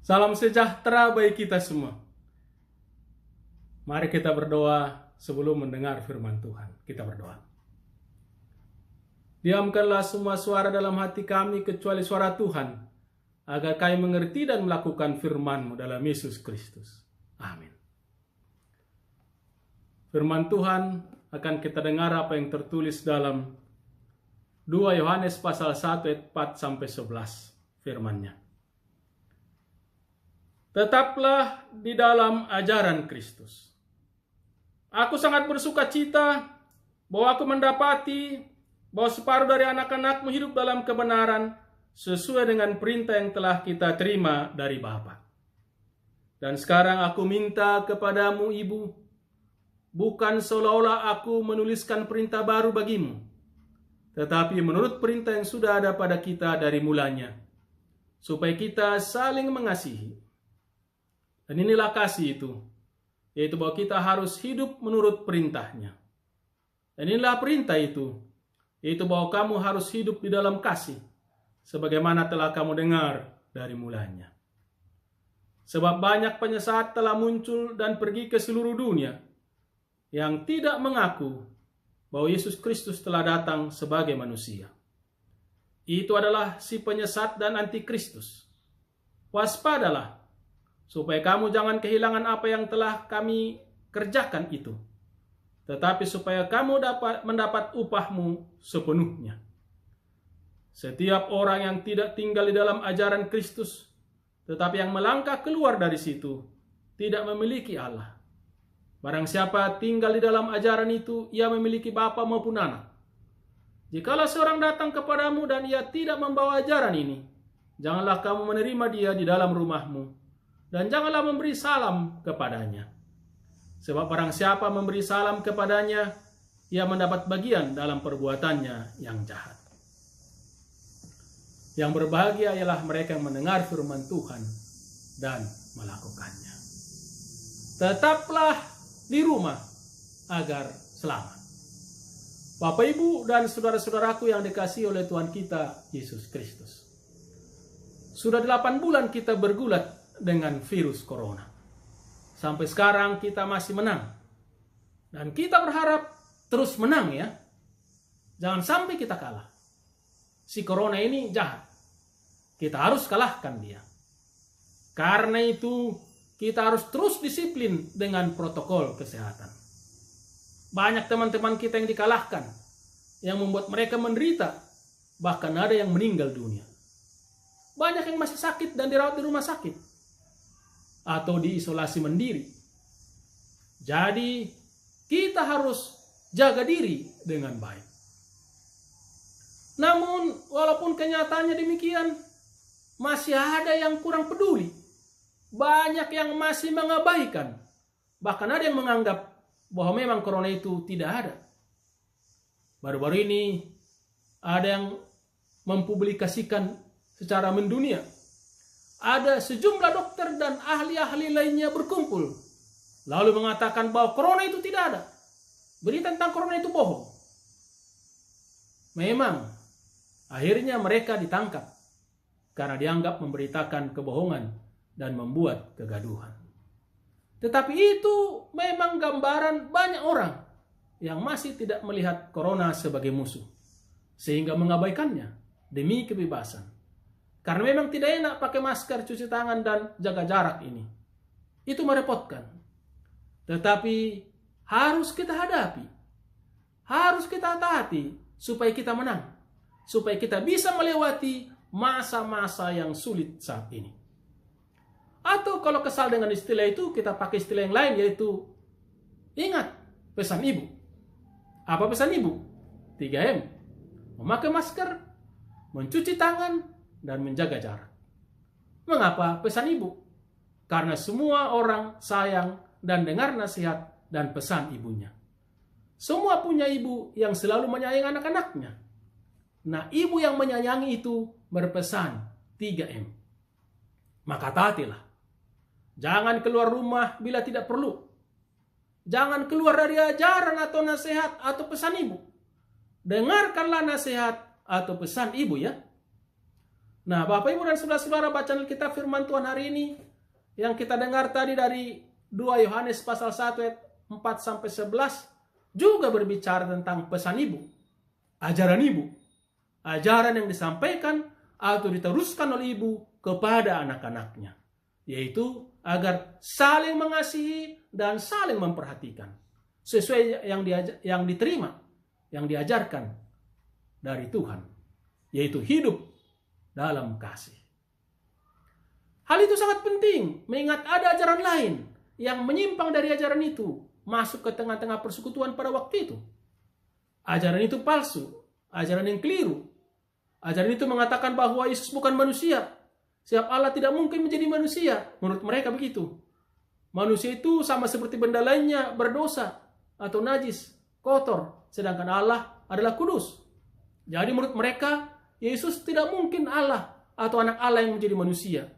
Salam sejahtera bagi kita semua. Mari kita berdoa sebelum mendengar firman Tuhan. Kita berdoa. Diamkanlah semua suara dalam hati kami kecuali suara Tuhan, agar kami mengerti dan melakukan firman-Mu dalam Yesus Kristus. Amin. Firman Tuhan akan kita dengar apa yang tertulis dalam 2 Yohanes pasal 1 ayat 4-11 firman-Nya. Tetaplah di dalam ajaran Kristus. Aku sangat bersuka cita bahwa aku mendapati bahwa separuh dari anak-anakmu hidup dalam kebenaran sesuai dengan perintah yang telah kita terima dari Bapa. Dan sekarang aku minta kepadamu, Ibu, bukan seolah-olah aku menuliskan perintah baru bagimu, tetapi menurut perintah yang sudah ada pada kita dari mulanya, supaya kita saling mengasihi. Dan inilah kasih itu, yaitu bahwa kita harus hidup menurut perintahnya. Dan inilah perintah itu, yaitu bahwa kamu harus hidup di dalam kasih, sebagaimana telah kamu dengar dari mulanya. Sebab banyak penyesat telah muncul dan pergi ke seluruh dunia, yang tidak mengaku bahwa Yesus Kristus telah datang sebagai manusia. Itu adalah si penyesat dan antikristus. Waspadalah, supaya kamu jangan kehilangan apa yang telah kami kerjakan itu, tetapi supaya kamu dapat mendapat upahmu sepenuhnya. Setiap orang yang tidak tinggal di dalam ajaran Kristus, tetapi yang melangkah keluar dari situ, tidak memiliki Allah. Barang siapa tinggal di dalam ajaran itu, ia memiliki bapa maupun anak. Jikalau seorang datang kepadamu dan ia tidak membawa ajaran ini, janganlah kamu menerima dia di dalam rumahmu, dan janganlah memberi salam kepadanya. Sebab barang siapa memberi salam kepadanya, ia mendapat bagian dalam perbuatannya yang jahat. Yang berbahagia ialah mereka yang mendengar firman Tuhan dan melakukannya. Tetaplah di rumah agar selamat. Bapak, Ibu, dan saudara-saudaraku yang dikasihi oleh Tuhan kita Yesus Kristus. Sudah 8 bulan kita bergulat dengan virus corona. Sampai sekarang kita masih menang. Dan kita berharap terus menang ya. Jangan sampai kita kalah. Si corona ini jahat. Kita harus kalahkan dia. Karena itu kita harus terus disiplin dengan protokol kesehatan. Banyak teman-teman kita yang dikalahkan, yang membuat mereka menderita, bahkan ada yang meninggal dunia. Banyak yang masih sakit dan dirawat di rumah sakit atau diisolasi mandiri. Jadi kita harus jaga diri dengan baik. Namun walaupun kenyataannya demikian, masih ada yang kurang peduli. Banyak yang masih mengabaikan. Bahkan ada yang menganggap bahwa memang corona itu tidak ada. Baru-baru ini ada yang mempublikasikan secara mendunia. Ada sejumlah dokter dan ahli-ahli lainnya berkumpul, lalu mengatakan bahwa corona itu tidak ada. Berita tentang corona itu bohong. Memang, akhirnya mereka ditangkap karena dianggap memberitakan kebohongan dan membuat kegaduhan. Tetapi itu memang gambaran banyak orang yang masih tidak melihat corona sebagai musuh, sehingga mengabaikannya demi kebebasan. Karena memang tidak enak pakai masker, cuci tangan, dan jaga jarak ini. Itu merepotkan. Tetapi harus kita hadapi. Harus kita hati-hati supaya kita menang. Supaya kita bisa melewati masa-masa yang sulit saat ini. Atau kalau kesal dengan istilah itu, kita pakai istilah yang lain, yaitu ingat pesan ibu. Apa pesan ibu? 3M. Memakai masker, mencuci tangan, dan menjaga jarak. Mengapa pesan ibu? Karena semua orang sayang dan dengar nasihat dan pesan ibunya. Semua punya ibu yang selalu menyayangi anak-anaknya. Nah, ibu yang menyayangi itu berpesan 3M. Maka taatilah. Jangan keluar rumah bila tidak perlu. Jangan keluar dari ajaran atau nasihat atau pesan ibu. Dengarkanlah nasihat atau pesan ibu ya. Nah, Bapak Ibu dan Saudara-saudara, bacaan Alkitab firman Tuhan hari ini yang kita dengar tadi dari 2 Yohanes pasal 1 ayat 4 sampai 11 juga berbicara tentang pesan ibu, ajaran ibu, ajaran yang disampaikan atau diteruskan oleh ibu kepada anak-anaknya, yaitu agar saling mengasihi dan saling memperhatikan sesuai yang diterima, yang diajarkan dari Tuhan, yaitu hidup dalam kasih. Hal itu sangat penting, mengingat ada ajaran lain yang menyimpang dari ajaran itu, masuk ke tengah-tengah persekutuan pada waktu itu. Ajaran itu palsu, ajaran yang keliru. Ajaran itu mengatakan bahwa Yesus bukan manusia, sebab Allah tidak mungkin menjadi manusia. Menurut mereka begitu. Manusia itu sama seperti benda lainnya, berdosa atau najis, kotor, sedangkan Allah adalah kudus. Jadi menurut mereka, Yesus tidak mungkin Allah atau anak Allah yang menjadi manusia.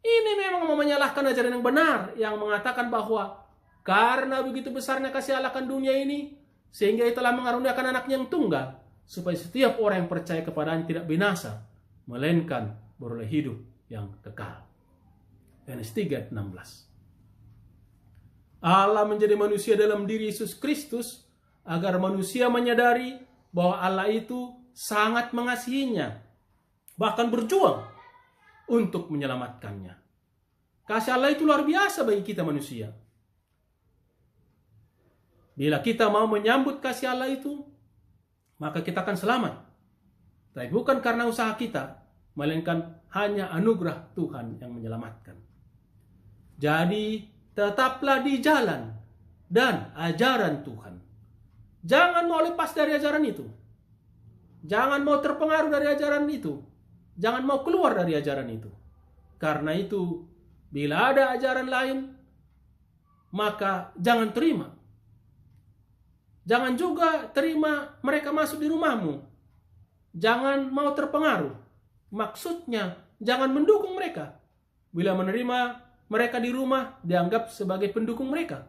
Ini memang mau menyalahkan ajaran yang benar, yang mengatakan bahwa karena begitu besarnya kasih Allah akan dunia ini, sehingga Ia telah mengaruniakan anaknya yang tunggal, supaya setiap orang yang percaya kepadanya tidak binasa, melainkan beroleh hidup yang kekal. Yohanes 3:16. Allah menjadi manusia dalam diri Yesus Kristus, agar manusia menyadari bahwa Allah itu sangat mengasihinya, bahkan berjuang untuk menyelamatkannya. Kasih Allah itu luar biasa bagi kita manusia. Bila kita mau menyambut kasih Allah itu, maka kita akan selamat. Tapi bukan karena usaha kita, melainkan hanya anugerah Tuhan yang menyelamatkan. Jadi, tetaplah di jalan dan ajaran Tuhan. Jangan mau lepas dari ajaran itu. Jangan mau terpengaruh dari ajaran itu. Jangan mau keluar dari ajaran itu. Karena itu, bila ada ajaran lain, maka jangan terima. Jangan juga terima mereka masuk di rumahmu. Jangan mau terpengaruh. Maksudnya, jangan mendukung mereka. Bila menerima mereka di rumah, dianggap sebagai pendukung mereka.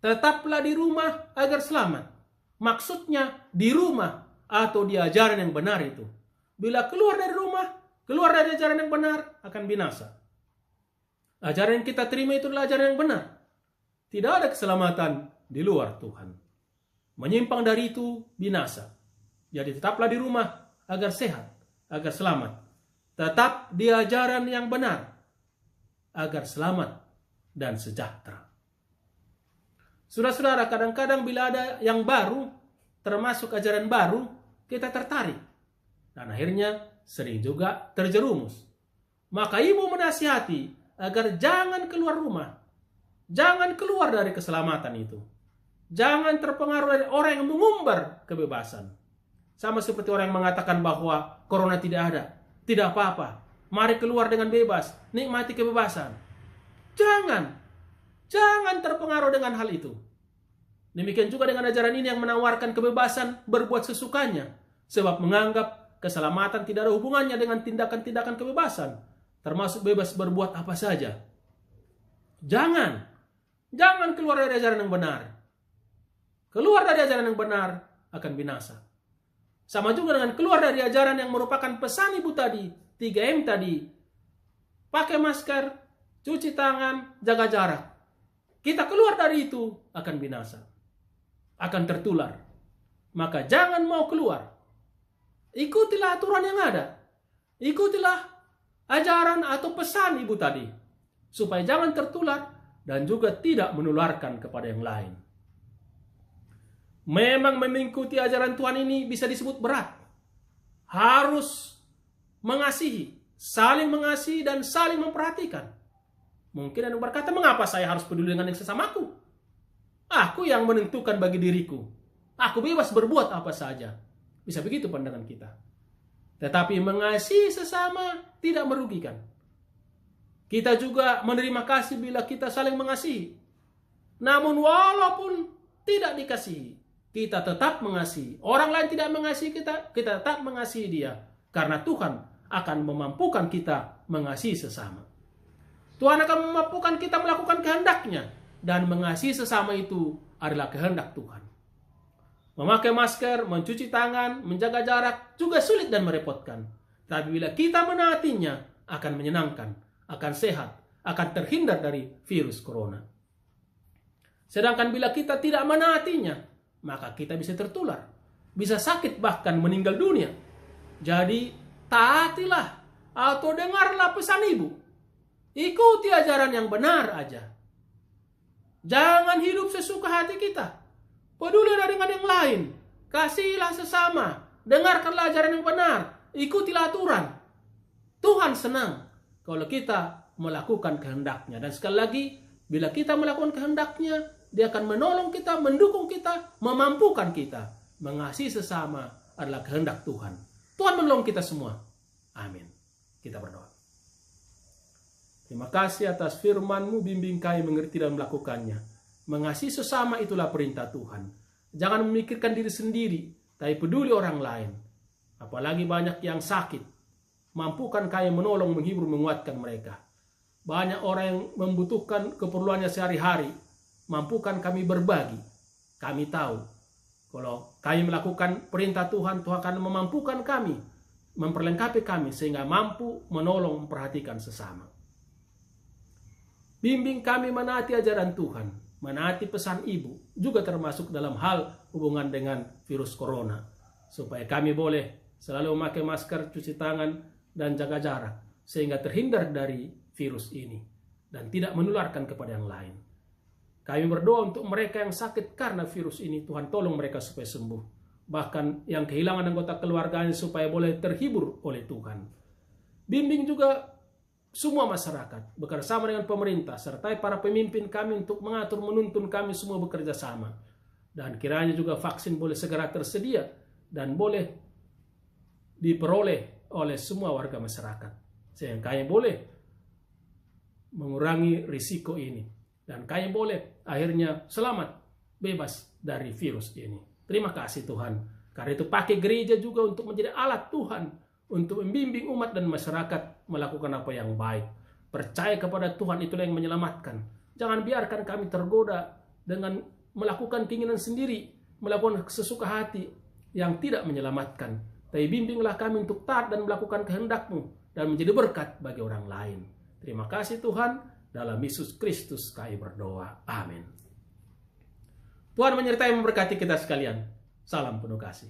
Tetaplah di rumah agar selamat. Maksudnya, di rumah atau di ajaran yang benar itu. Bila keluar dari rumah, keluar dari ajaran yang benar, akan binasa. Ajaran yang kita terima itu adalah ajaran yang benar. Tidak ada keselamatan di luar Tuhan. Menyimpang dari itu, binasa. Jadi tetaplah di rumah agar sehat, agar selamat. Tetap di ajaran yang benar, agar selamat dan sejahtera. Saudara-saudara, kadang-kadang bila ada yang baru, termasuk ajaran baru, kita tertarik. Dan akhirnya sering juga terjerumus. Maka ibu menasihati agar jangan keluar rumah. Jangan keluar dari keselamatan itu. Jangan terpengaruh dari orang yang mengumbar kebebasan. Sama seperti orang yang mengatakan bahwa corona tidak ada. Tidak apa-apa. Mari keluar dengan bebas. Nikmati kebebasan. Jangan terpengaruh dengan hal itu. Demikian juga dengan ajaran ini yang menawarkan kebebasan berbuat sesukanya. Sebab menganggap keselamatan tidak ada hubungannya dengan tindakan-tindakan kebebasan. Termasuk bebas berbuat apa saja. Jangan keluar dari ajaran yang benar. Keluar dari ajaran yang benar akan binasa. Sama juga dengan keluar dari ajaran yang merupakan pesan ibu tadi, 3M tadi. Pakai masker, cuci tangan, jaga jarak. Kita keluar dari itu akan binasa. Akan tertular. Maka jangan mau keluar. Ikutilah aturan yang ada. Ikutilah ajaran atau pesan ibu tadi. Supaya jangan tertular dan juga tidak menularkan kepada yang lain. Memang mengikuti ajaran Tuhan ini bisa disebut berat. Harus mengasihi, saling mengasihi dan saling memperhatikan. Mungkin ada yang berkata, mengapa saya harus peduli dengan yang sesamaku? Aku yang menentukan bagi diriku. Aku bebas berbuat apa saja. Bisa begitu pandangan kita. Tetapi mengasihi sesama tidak merugikan. Kita juga menerima kasih bila kita saling mengasihi. Namun walaupun tidak dikasihi, kita tetap mengasihi. Orang lain tidak mengasihi kita, kita tetap mengasihi dia. Karena Tuhan akan memampukan kita mengasihi sesama. Tuhan akan memampukan kita melakukan kehendaknya. Dan mengasihi sesama itu adalah kehendak Tuhan. Memakai masker, mencuci tangan, menjaga jarak juga sulit dan merepotkan. Tapi bila kita menaatinya, akan menyenangkan, akan sehat, akan terhindar dari virus corona. Sedangkan bila kita tidak menaatinya, maka kita bisa tertular, bisa sakit, bahkan meninggal dunia. Jadi taatilah atau dengarlah pesan ibu. Ikuti ajaran yang benar aja. Jangan hidup sesuka hati kita. Pedulilah dengan yang lain. Kasihilah sesama. Dengarkanlah ajaran yang benar. Ikutilah aturan. Tuhan senang kalau kita melakukan kehendaknya. Dan sekali lagi, bila kita melakukan kehendaknya, Dia akan menolong kita, mendukung kita, memampukan kita. Mengasihi sesama adalah kehendak Tuhan. Tuhan menolong kita semua. Amin. Kita berdoa. Terima kasih atas firman-Mu, bimbing kami mengerti dan melakukannya. Mengasihi sesama itulah perintah Tuhan. Jangan memikirkan diri sendiri, tapi peduli orang lain. Apalagi banyak yang sakit. Mampukan kami menolong, menghibur, menguatkan mereka. Banyak orang yang membutuhkan keperluannya sehari-hari. Mampukan kami berbagi. Kami tahu kalau kami melakukan perintah Tuhan, Tuhan akan memampukan kami, memperlengkapi kami sehingga mampu menolong, memperhatikan sesama. Bimbing kami menaati ajaran Tuhan, menaati pesan ibu, juga termasuk dalam hal hubungan dengan virus corona, supaya kami boleh selalu memakai masker, cuci tangan, dan jaga jarak, sehingga terhindar dari virus ini dan tidak menularkan kepada yang lain. Kami berdoa untuk mereka yang sakit karena virus ini, Tuhan tolong mereka supaya sembuh. Bahkan yang kehilangan anggota keluarganya supaya boleh terhibur oleh Tuhan. Bimbing juga semua masyarakat bekerjasama dengan pemerintah, serta para pemimpin kami untuk mengatur, menuntun kami semua bekerja sama. Dan kiranya juga vaksin boleh segera tersedia dan boleh diperoleh oleh semua warga masyarakat. Sehingga kami boleh mengurangi risiko ini. Dan kami boleh akhirnya selamat, bebas dari virus ini. Terima kasih Tuhan. Karena itu pakai gereja juga untuk menjadi alat Tuhan. Untuk membimbing umat dan masyarakat melakukan apa yang baik. Percaya kepada Tuhan, itulah yang menyelamatkan. Jangan biarkan kami tergoda dengan melakukan keinginan sendiri. Melakukan sesuka hati yang tidak menyelamatkan. Tapi bimbinglah kami untuk taat dan melakukan kehendak-Mu. Dan menjadi berkat bagi orang lain. Terima kasih Tuhan. Dalam Yesus Kristus kami berdoa. Amin. Tuhan menyertai memberkati kita sekalian. Salam penuh kasih.